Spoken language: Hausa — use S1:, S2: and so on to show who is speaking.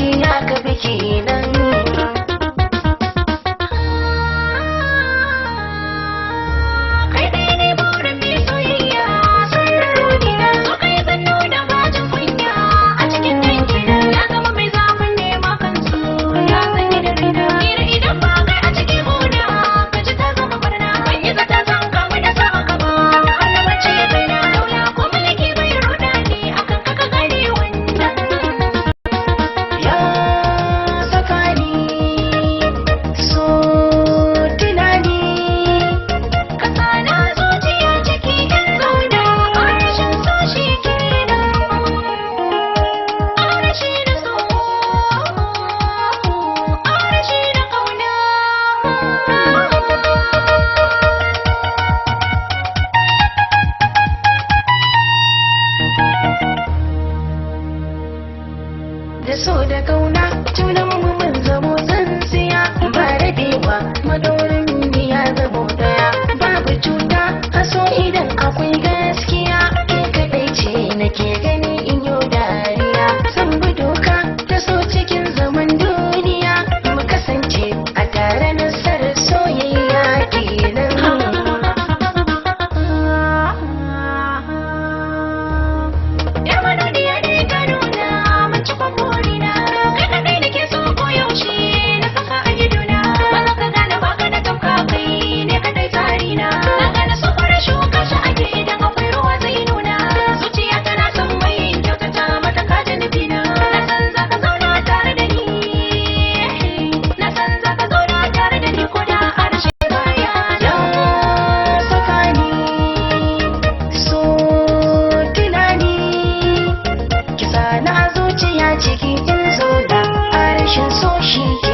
S1: zuciya ka biki nan. Da so da kauna junanmu mun zamo tsintsiya, ba rabewa madorin ya zamo daya. Babu cuta a so idan akwai gaskiya, ke kadai ce nake gani in yau dariya. San bi doka ta so cikin zaman duniya, mu kasance a tare nasarar soyayya kenan. Na zuciya ciki in zo da a rashin so shi